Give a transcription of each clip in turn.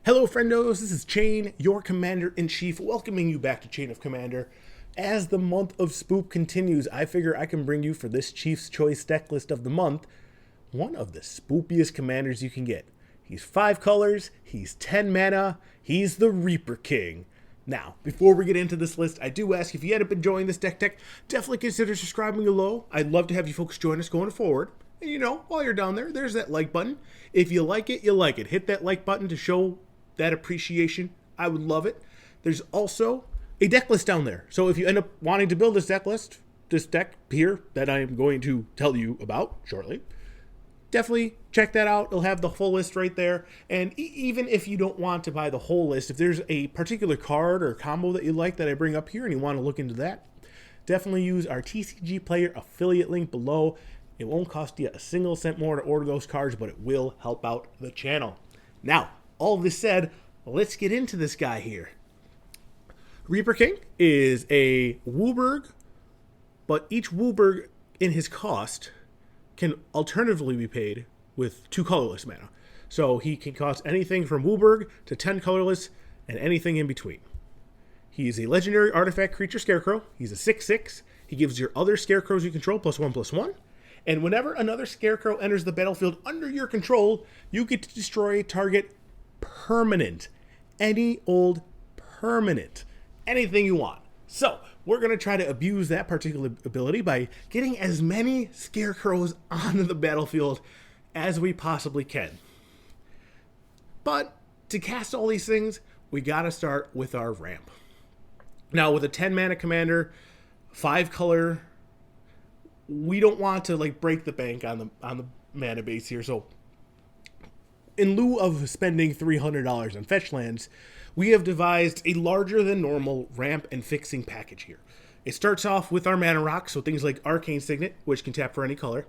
Hello, friendos. This is Chain, your Commander-in-Chief, welcoming you back to Chain of Commander. As the month of Spoop continues, I figure I can bring you for this Chief's Choice deck list of the month, one of the spoopiest commanders you can get. He's 5 colors, he's 10 mana, he's the Reaper King. Now, before we get into this list, I do ask if you end up enjoying this deck tech, definitely consider subscribing below. I'd love to have you folks join us going forward. And you know, while you're down there, there's that like button. If you like it, you like it. Hit that like button to show that appreciation. I would love it. There's also a deck list down there. So if you end up wanting to build this deck list, this deck here that I am going to tell you about shortly, definitely check that out. It'll have the full list right there. And even if you don't want to buy the whole list, if there's a particular card or combo that you like that I bring up here and you want to look into that, definitely use our TCG Player affiliate link below. It won't cost you a single cent more to order those cards, but it will help out the channel. Now, all this said, let's get into this guy here. Reaper King is a Wooburg, but each Wooburg in his cost can alternatively be paid with 2 colorless mana. So he can cost anything from Wooburg to 10 colorless and anything in between. He is a legendary artifact creature Scarecrow. He's a 6/6. He gives your other Scarecrows you control +1/+1. And whenever another Scarecrow enters the battlefield under your control, you get to destroy a target permanent. Any old permanent. Anything you want. So, we're going to try to abuse that particular ability by getting as many Scarecrows onto the battlefield as we possibly can. But, to cast all these things, we got to start with our ramp. Now, with a 10 mana commander, 5 color, we don't want to break the bank on the mana base here, so in lieu of spending $300 on fetch lands, we have devised a larger than normal ramp and fixing package here. It starts off with our mana rocks, so things like Arcane Signet, which can tap for any color,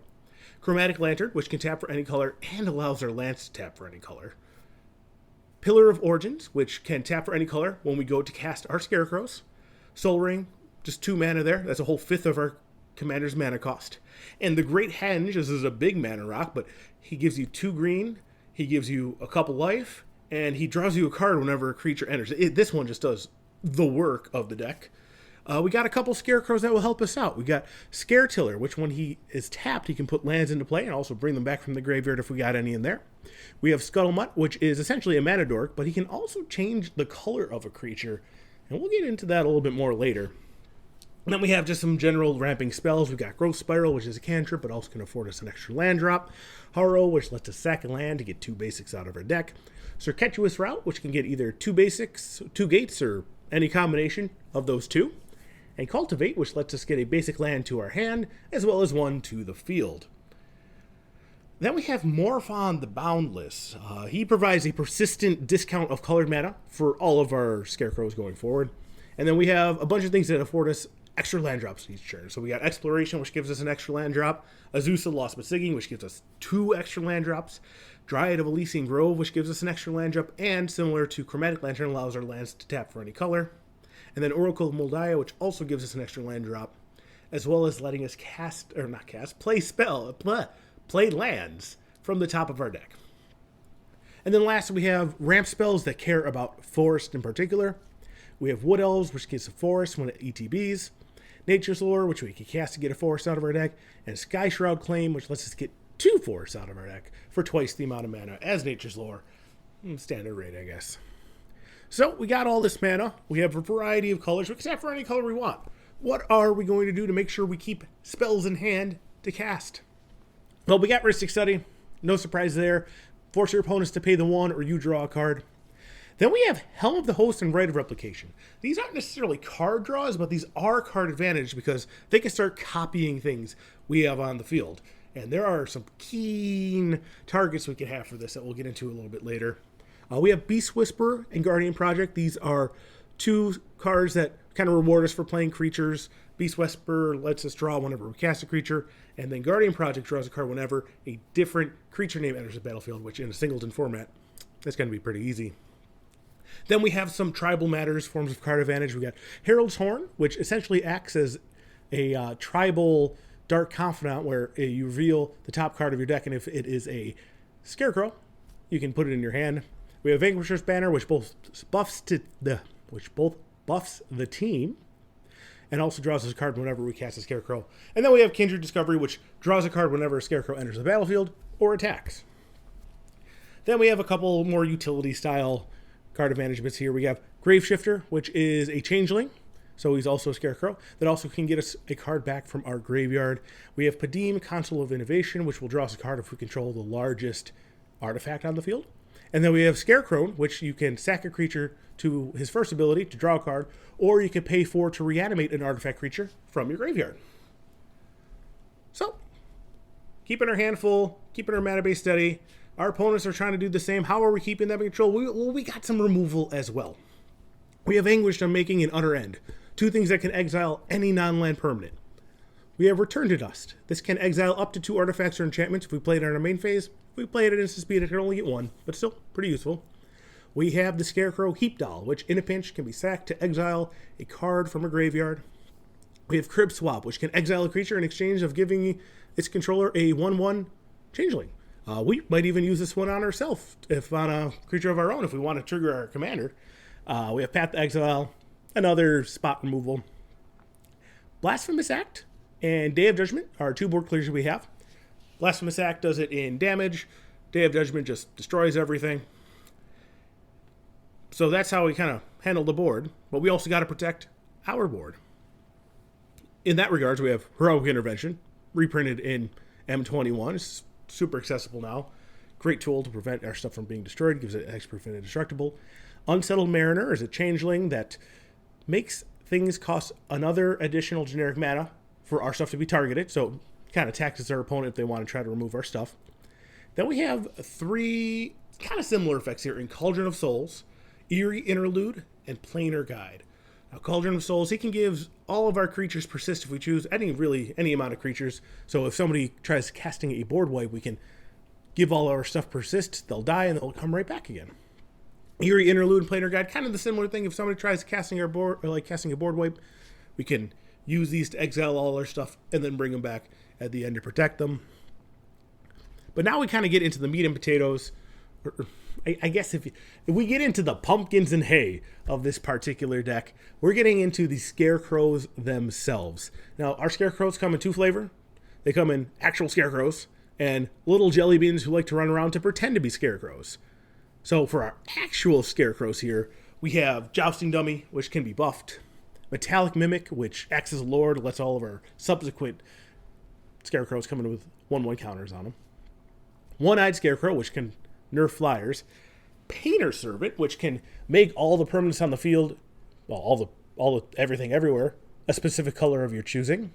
Chromatic Lantern, which can tap for any color and allows our lands to tap for any color, Pillar of Origins, which can tap for any color when we go to cast our Scarecrows, Soul Ring, just 2 mana there, that's a whole 1/5 of our commander's mana cost, and the Great Henge, this is a big mana rock, but he gives you 2 green, he gives you a couple life, and he draws you a card whenever a creature enters. This one just does the work of the deck. We got a couple Scarecrows that will help us out. We got Scaretiller, which when he is tapped, he can put lands into play and also bring them back from the graveyard if we got any in there. We have Scuttlemutt, which is essentially a mana dork, but he can also change the color of a creature, and we'll get into that a little bit more later. And then we have just some general ramping spells. We've got Growth Spiral, which is a cantrip, but also can afford us an extra land drop. Harrow, which lets us sack a land to get 2 basics out of our deck. Circuitous Route, which can get either 2 basics, 2 gates, or any combination of those 2. And Cultivate, which lets us get a basic land to our hand, as well as 1 to the field. Then we have Morphon the Boundless. He provides a persistent discount of colored mana for all of our Scarecrows going forward. And then we have a bunch of things that afford us extra land drops each turn. So we got Exploration, which gives us an extra land drop. Azusa Lost but Sigging, which gives us 2 extra land drops. Dryad of Elysian Grove, which gives us an extra land drop. And similar to Chromatic Lantern, allows our lands to tap for any color. And then Oracle of Moldiah, which also gives us an extra land drop. As well as letting us play lands from the top of our deck. And then last we have ramp spells that care about forest in particular. We have Wood Elves, which gives a forest when it ETBs. Nature's Lore, which we can cast to get a forest out of our deck. And Sky Shroud Claim, which lets us get 2 forests out of our deck for twice the amount of mana as Nature's Lore. Standard rate, I guess. So we got all this mana. We have a variety of colors. We can tap for any color we want. What are we going to do to make sure we keep spells in hand to cast? Well, we got Rhystic Study. No surprise there. Force your opponents to pay the 1 or you draw a card. Then we have Helm of the Host and Rite of Replication. These aren't necessarily card draws, but these are card advantage because they can start copying things we have on the field. And there are some keen targets we can have for this that we'll get into a little bit later. We have Beast Whisperer and Guardian Project. These are 2 cards that kind of reward us for playing creatures. Beast Whisperer lets us draw whenever we cast a creature, and then Guardian Project draws a card whenever a different creature name enters the battlefield, which in a singleton format, that's going to be pretty easy. Then we have some tribal matters, forms of card advantage. We got Herald's Horn, which essentially acts as a tribal Dark Confidant, where you reveal the top card of your deck, and if it is a Scarecrow, you can put it in your hand. We have Vanquisher's Banner, which both buffs the team, and also draws us a card whenever we cast a Scarecrow. And then we have Kindred Discovery, which draws a card whenever a Scarecrow enters the battlefield or attacks. Then we have a couple more utility-style card managements here. We have Graveshifter, which is a Changeling, so he's also a Scarecrow, that also can get us a card back from our graveyard. We have Padim, Console of Innovation, which will draw us a card if we control the largest artifact on the field. And then we have Scarecrow, which you can sack a creature to his first ability to draw a card, or you can pay 4 to reanimate an artifact creature from your graveyard. So, keeping our hand full, keeping our mana base steady. Our opponents are trying to do the same. How are we keeping them in control? We got some removal as well. We have Anguished Unmaking and Utter End, 2 things that can exile any non-land permanent. We have Return to Dust. This can exile up to 2 artifacts or enchantments if we play it on our main phase. If we play it at instant speed, it can only get 1, but still pretty useful. We have the Scarecrow Heap Doll, which in a pinch can be sacked to exile a card from a graveyard. We have Crib Swap, which can exile a creature in exchange of giving its controller a 1/1 Changeling. We might even use this one on ourselves, if on a creature of our own, if we want to trigger our commander. We have Path to Exile, another spot removal. Blasphemous Act and Day of Judgment are 2 board clears we have. Blasphemous Act does it in damage. Day of Judgment just destroys everything. So that's how we kind of handle the board. But we also got to protect our board. In that regards, we have Heroic Intervention, reprinted in M21. It's super accessible now. Great tool to prevent our stuff from being destroyed. Gives it hexproof and indestructible. Unsettled Mariner is a changeling that makes things cost another additional generic mana for our stuff to be targeted. So it kind of taxes our opponent if they want to try to remove our stuff. Then we have 3 kind of similar effects here in Cauldron of Souls, Eerie Interlude, and Planar Guide. Now, Cauldron of Souls, he can give all of our creatures persist if we choose any amount of creatures. So if somebody tries casting a board wipe, we can give all our stuff persist, they'll die, and they'll come right back again. Eerie Interlude and Planar Guide, kind of the similar thing. If somebody tries casting our board, or like casting a board wipe, we can use these to exile all our stuff and then bring them back at the end to protect them. But now we kind of get into the meat and potatoes. I guess if we get into the pumpkins and hay of this particular deck, we're getting into the Scarecrows themselves. Now, our Scarecrows come in 2 flavor. They come in actual Scarecrows and little jelly beans who like to run around to pretend to be Scarecrows. So for our actual Scarecrows here, we have Jousting Dummy, which can be buffed. Metallic Mimic, which acts as a lord, lets all of our subsequent Scarecrows come in with 1/1 counters on them. One-Eyed Scarecrow, which can nerf flyers. Painter Servant, which can make all the permanents on the field, well, all the everything everywhere, a specific color of your choosing.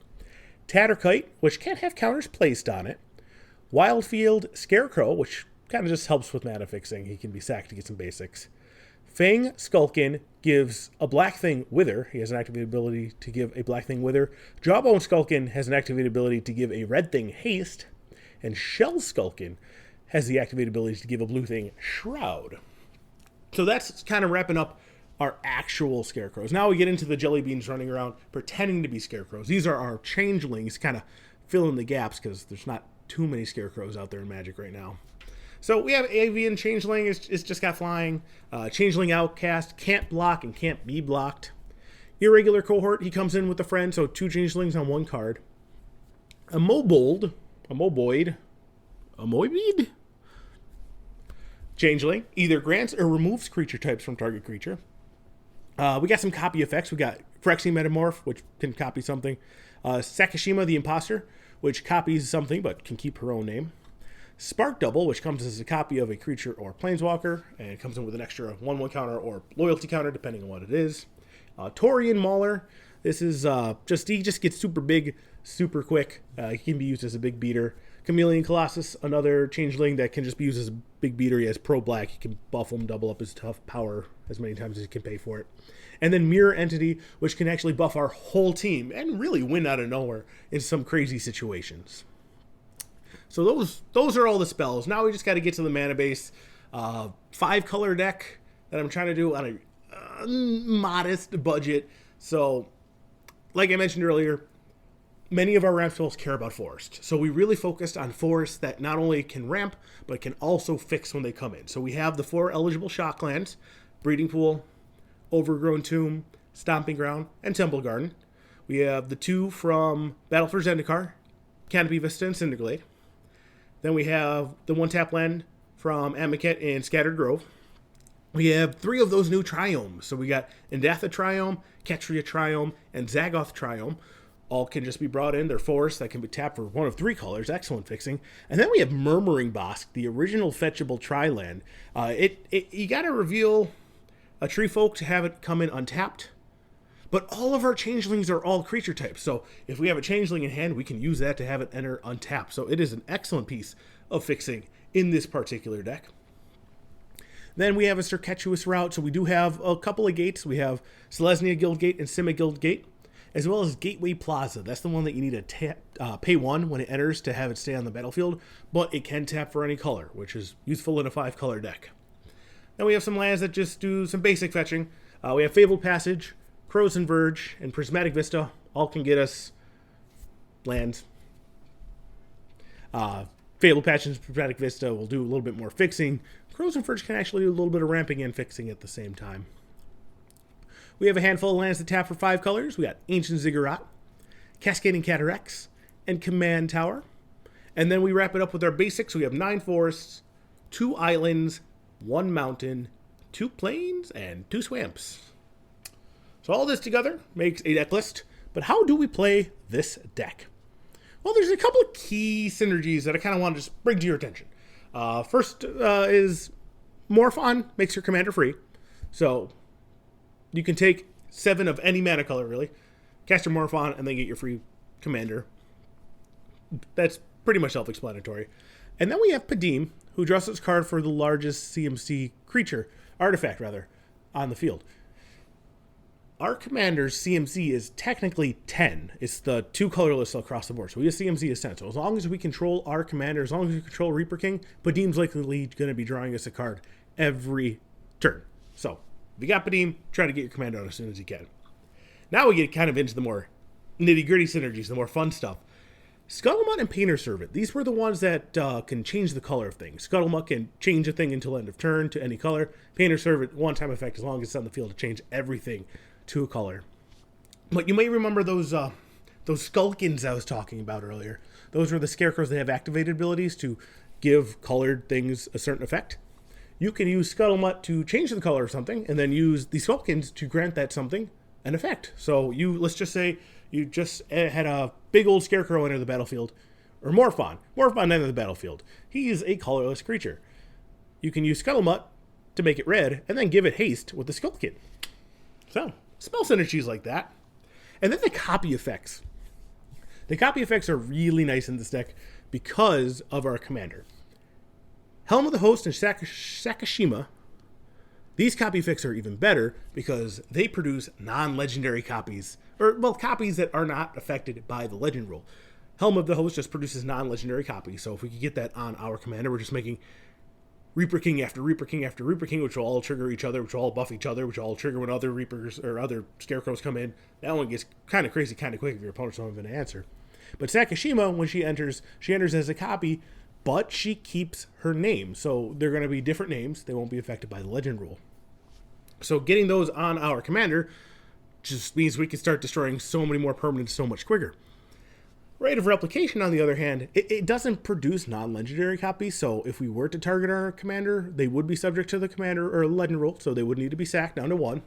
Tatterkite, which can't have counters placed on it. Wildfield Scarecrow, which kind of just helps with mana fixing. He can be sacked to get some basics. Fang Skulkin gives a black thing Wither. He has an activated ability to give a black thing Wither. Jawbone Skulkin has an activated ability to give a red thing Haste. And Shell Skulkin has the activated ability to give a blue thing Shroud. So that's kind of wrapping up our actual Scarecrows. Now we get into the jelly beans running around pretending to be Scarecrows. These are our changelings, kind of filling the gaps because there's not too many Scarecrows out there in Magic right now. So we have Avian Changeling, it's just got flying. Changeling Outcast, can't block and can't be blocked. Irregular Cohort, he comes in with a friend, so 2 Changelings on 1 card. A Moboid Changeling either grants or removes creature types from target creature. We got some copy effects. We got Phyrexian Metamorph, which can copy something. Sakashima the Imposter, which copies something but can keep her own name. Spark Double, which comes as a copy of a creature or planeswalker, and it comes in with an extra 1/1 counter or loyalty counter, depending on what it is. Taurian Mauler, this is he just gets super big, super quick. He can be used as a big beater. Chameleon Colossus, another changeling that can just be used as a big beater. He has Pro Black. He can buff him, double up his tough power as many times as he can pay for it. And then Mirror Entity, which can actually buff our whole team and really win out of nowhere in some crazy situations. So those are all the spells. Now we just got to get to the mana base. 5-color deck that I'm trying to do on a modest budget. So, like I mentioned earlier, many of our ramp spells care about forest. So we really focused on forests that not only can ramp, but can also fix when they come in. So we have the 4 eligible shocklands: Breeding Pool, Overgrown Tomb, Stomping Ground, and Temple Garden. We have the 2 from Battle for Zendikar, Canopy Vista and Cinderglade. Then we have the 1-tap land from Amonkhet and Scattered Grove. We have 3 of those new triomes. So we got Indatha Triome, Ketria Triome, and Zagoth Triome. All can just be brought in. They're forests that can be tapped for 1 of 3 colors. Excellent fixing. And then we have Murmuring Bosk, the original fetchable tri-land. You got to reveal a tree folk to have it come in untapped. But all of our changelings are all creature types. So if we have a changeling in hand, we can use that to have it enter untapped. So it is an excellent piece of fixing in this particular deck. Then we have a circuitous route. So we do have a couple of gates. We have Selesnya Guild Gate and Sima Guild Gate, as well as Gateway Plaza. That's the one that you need to pay 1 when it enters to have it stay on the battlefield, but it can tap for any color, which is useful in a 5-color deck. Then we have some lands that just do some basic fetching. We have Fabled Passage, Crows and Verge, and Prismatic Vista. All can get us lands. Fabled Passage and Prismatic Vista will do a little bit more fixing. Crows and Verge can actually do a little bit of ramping and fixing at the same time. We have a handful of lands that tap for 5 colors. We got Ancient Ziggurat, Cascading Cataracts, and Command Tower. And then we wrap it up with our basics. We have 9 forests, 2 islands, 1 mountain, 2 plains, and 2 swamps. So all this together makes a deck list. But how do we play this deck? Well, there's a couple of key synergies that I kind of want to just bring to your attention. First is Morph On makes your commander free. So you can take 7 of any mana color, really, cast your Morph On, and then get your free commander. That's pretty much self-explanatory. And then we have Padim, who draws its card for the largest CMC artifact, on the field. Our commander's CMC is technically 10. It's the 2 colorless across the board. So we have CMC is 10. So as long as we control our commander, as long as we control Reaper King, Padim's likely going to be drawing us a card every turn. So if you got Padim, try to get your commander out as soon as you can. Now we get kind of into the more nitty-gritty synergies, the more fun stuff. Scuttlemutt and Painter Servant. These were the ones that can change the color of things. Scuttlemutt can change a thing until end of turn to any color. Painter Servant, 1-time effect as long as it's on the field to change everything to a color. But you may remember those Skulkins I was talking about earlier. Those were the Scarecrows that have activated abilities to give colored things a certain effect. You can use Scuttlemutt to change the color of something, and then use the Skulkins to grant that something an effect. So let's just say you just had a big old Scarecrow enter the battlefield, or Morphon enter the battlefield. He is a colorless creature. You can use Scuttlemutt to make it red, and then give it haste with the Skulkin. So, spell synergies like that. And then the copy effects. The copy effects are really nice in this deck because of our commander. Helm of the Host and Sakashima, these copy effects are even better because they produce non-legendary copies, copies that are not affected by the legend rule. Helm of the Host just produces non-legendary copies, so if we could get that on our commander, we're just making Reaper King after Reaper King after Reaper King, which will all trigger each other, which will all buff each other, which will all trigger when other Reapers or other Scarecrows come in. That one gets kind of crazy kind of quick if your opponents don't have an answer. But Sakashima, when she enters as a copy, but she keeps her name. So they're going to be different names. They won't be affected by the legend rule. So getting those on our commander just means we can start destroying so many more permanents so much quicker. Rate of Replication, on the other hand, it doesn't produce non-legendary copies, so if we were to target our commander, they would be subject to the commander or legend rule, so they would need to be sacked down to 1.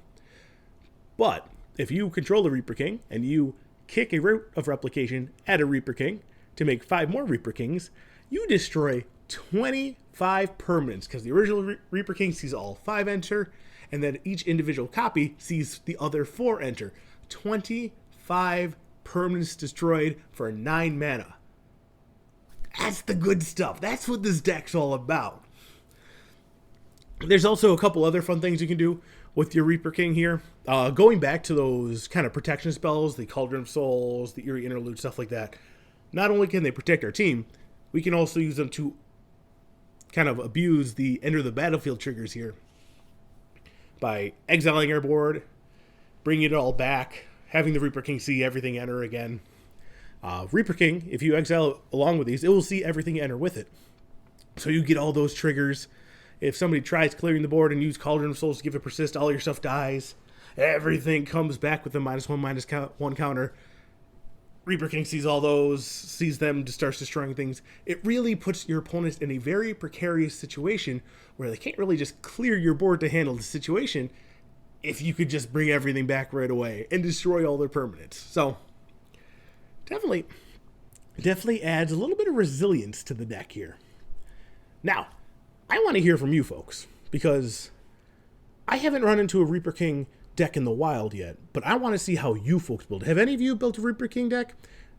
But if you control the Reaper King and you kick a Rate of Replication at a Reaper King to make 5 more Reaper Kings, you destroy 25 permanents, because the original Reaper King sees all 5 enter, and then each individual copy sees the other 4 enter. 25 permanents destroyed for 9 mana. That's the good stuff. That's what this deck's all about. There's also a couple other fun things you can do with your Reaper King here. Going back to those kind of protection spells, the Cauldron of Souls, the Eerie Interlude, stuff like that. Not only can they protect our team, we can also use them to kind of abuse the enter the battlefield triggers here by exiling our board, bringing it all back, having the Reaper King see everything enter again. Reaper King, if you exile along with these, it will see everything enter with it. So you get all those triggers. If somebody tries clearing the board and use Cauldron of Souls to give it persist, all your stuff dies. Everything comes back with a -1/-1 counter. Reaper King sees all those, sees them, just starts destroying things. It really puts your opponents in a very precarious situation where they can't really just clear your board to handle the situation if you could just bring everything back right away and destroy all their permanents. So, definitely adds a little bit of resilience to the deck here. Now, I want to hear from you folks, because I haven't run into a Reaper King deck in the wild yet, but I want to see how you folks build. Have any of you built a Reaper King deck?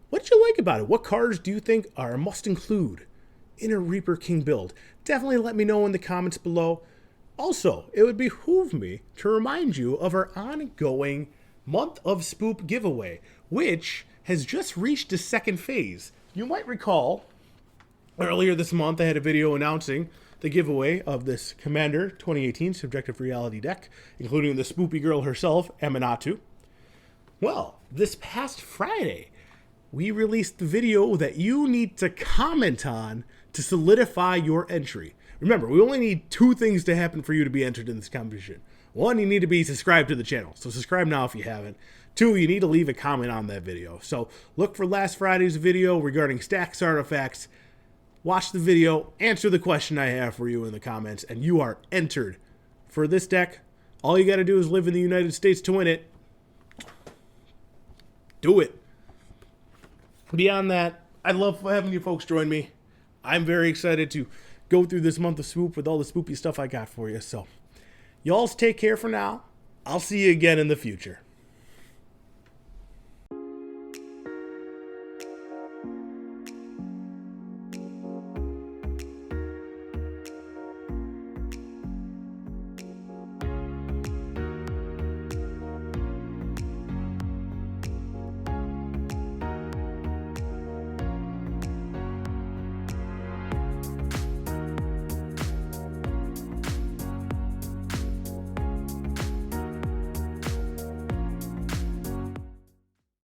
What did you like about it? What cards do you think are a must include in a Reaper King build? Definitely let me know in the comments below. Also, it would behoove me to remind you of our ongoing Month of Spoop giveaway, which has just reached its second phase. You might recall earlier this month I had a video announcing the giveaway of this Commander 2018 Subjective Reality deck, including the spoopy girl herself, Aminatu. Well, this past Friday, we released the video that you need to comment on to solidify your entry. Remember, we only need 2 things to happen for you to be entered in this competition. 1, you need to be subscribed to the channel, so subscribe now if you haven't. 2, you need to leave a comment on that video. So look for last Friday's video regarding Stacks Artifacts. Watch the video, answer the question I have for you in the comments, and you are entered for this deck. All you got to do is live in the United States to win it. Do it. Beyond that, I love having you folks join me. I'm very excited to go through this month of Spoop with all the spoopy stuff I got for you. So, y'all take care for now. I'll see you again in the future.